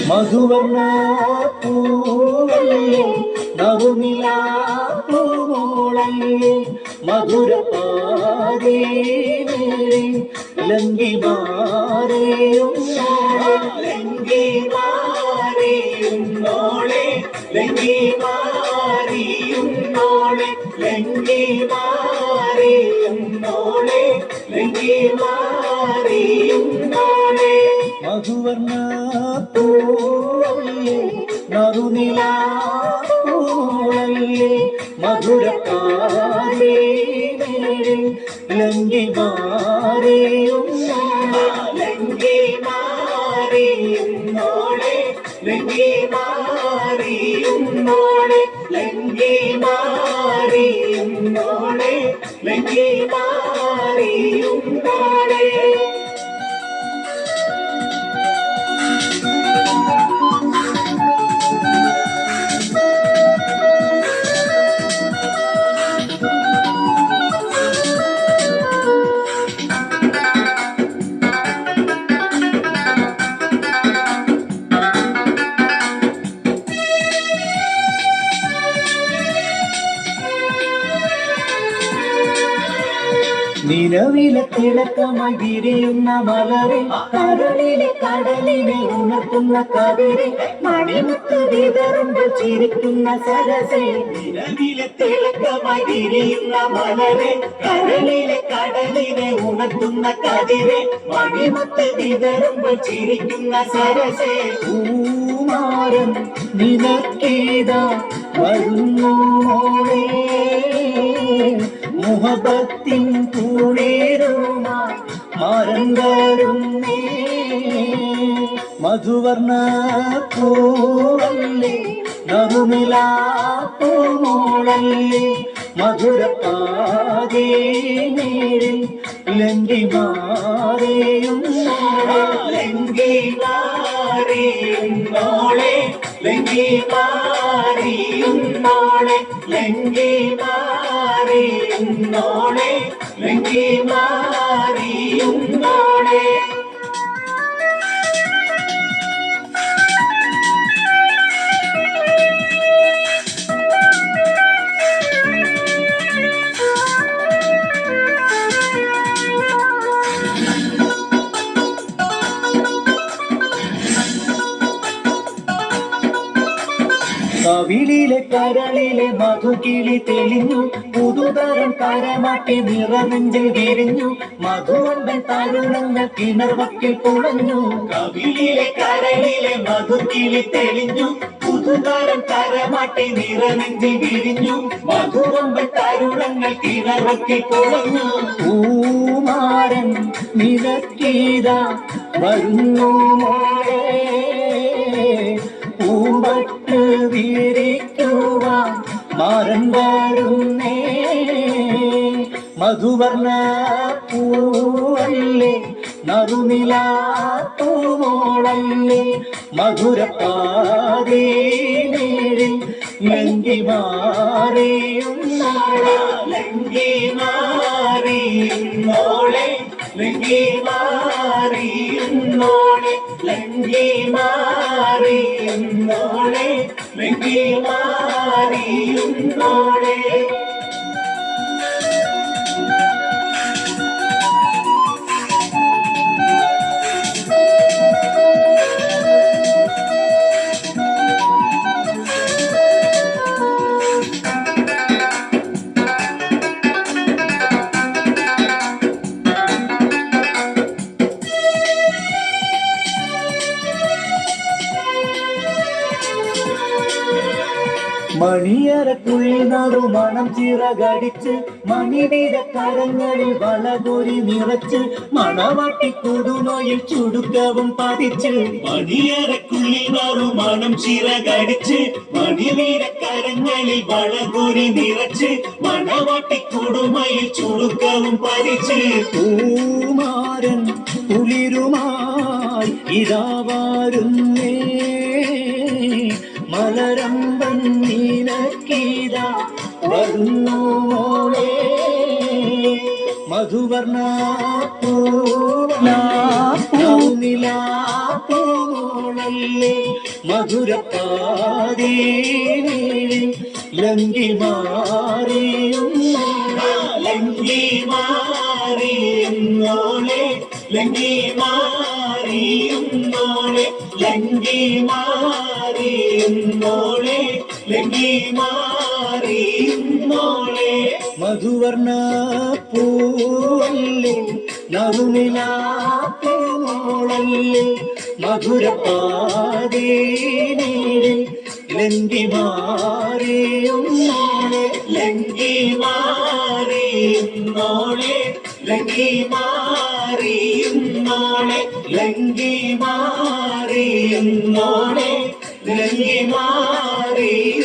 മധുവർണ്ണ പൂവല്ലേ നറുനിലാ പൂമോളല്ലേ മധുരപാതേ ലങ്കി മാറിയും ലങ്കി മാറിയും നോളെ ലങ്കി മാറിയും നോളെ ലങ്കി മാറിയും നോളെ ലങ്കി മാറിയും നോളെ മധുവർണ്ണ പൂവല്ലേ നറുനിലാ പൂവല്ലേ മധുരപാതേ ലങ്കി മാറിയും ലങ്കി മാറിയും നോളെ ലങ്കി മാറിയും നോളെ ലങ്കി മാറിയും നോളെ ലങ്കി മാറിയും നോളെ നിലവിലെ തിളക്കമായി വിരിയുന്ന മലരെ കരളിലെ കടലിനെ ഉണർത്തുന്ന കതിരെ മണിമുത്ത് വിതറുമ്പോൾ ചിരിക്കുന്ന സരസേ നിലവിലെ തിളക്കമായി വിരിയുന്ന മലരെ കരളിലെ കടലിനെ ഉണർത്തുന്ന കതിരെ മണിമുത്ത് വിതറുമ്പോൾ ചിരിക്കുന്ന സരസേ പൂമാരൻ നിനക്കേതാ വരുന്നു മോളേ മുഹബത്തിൻ പൂളേരുമായി മാറങ്കാരുന്നേ മധുവർണ്ണ പൂവല്ലേ നറുനിലാ പൂമോളല്ലേ മധുരപാതേ നേരിൽ ലങ്കി മാറിയും ലങ്കി മാറിയും നോളെ ലങ്കി മാറിയും നോളെ ലങ്കി മാറിയും നോളെ ലങ്കി മാറിയും നോളെ കവിളിലെ കരളിലെ മധുകിളി തെളിഞ്ഞു പുതുതരം കരമാട്ടി നിറനെഞ്ചിൽ വിരിഞ്ഞു മധുവമ്പൻ തരുണങ്ങൾ കിണർവക്കിൽ പുളഞ്ഞു കവിളിലെ കരളിലെ മധുകിളി തെളിഞ്ഞു പുതുതരം കരമാട്ടി നിറനെഞ്ചിൽ വിരിഞ്ഞു മധുവമ്പൻ തരുണങ്ങൾ കിണർവക്കിൽ പുളഞ്ഞു പൂമാരൻ നിനക്കീതാ വരുന്നു മോളെ പൂമ്പട്ട് വിരിക്കുവാൻ മാറൻ വരുന്നേ മധുവർണ്ണ പൂവല്ലേ നറുനിലാ പൂമോളല്ലേ മധുരപാതേ നേരിൽ ലങ്കി മാറിയും നോളെ ലങ്കി മാറിയും നോളെ ലങ്കി മാറിയും നോളെ ലങ്കി മാറിയും നോളെ ലങ്കി മാറിയും നോളെ മണിയറക്കുള്ളിൽ നറുമണം ചിറകടിച്ച് മണിവീര കരങ്ങളിൽ വളപൊരി നിറച്ച് മണവാട്ടി കുടുമയിൽ ചുടുക്കവും പതിച്ച് മണിയറക്കുള്ളിൽ നറുമണം ചിറകടിച്ച് മണിവീര കരങ്ങളിൽ വളപൊരി നിറച്ച് മണവാട്ടി കുടുമയിൽ ചുടുക്കവും പതിച്ച് പൂമാരൻ കുളിരുമായി ഇതാ വരുന്നേ മലരമ്പൻ നീനക്കീതാ വരുന്നു മോളെ മധുവർണ്ണ പൂനിലാ പൂമോള മോളല്ലേ മധുരപ്പാതീനിൽ ലങ്കി മാറിയും ലങ്കി മാറിയുന്നോളെ ലങ്കി മാറിയുന്നോളെ ലങ്കി മാറിയുന്നോളെ ലങ്കി മാറിയുന്നോളെ മധുവർണ പൂവല്ലേ നറുനിലാപ്പേ മോളല്ലേ മധുരപ്പാതീനിൽ ലങ്കി മാറിയും ലങ്കി മാറിയുന്നോളെ ലങ്കി മാറിയുന്നോളെ ലങ്കി മാറിയുന്നോളെ ലങ്കി മാറിയുന്നോളെ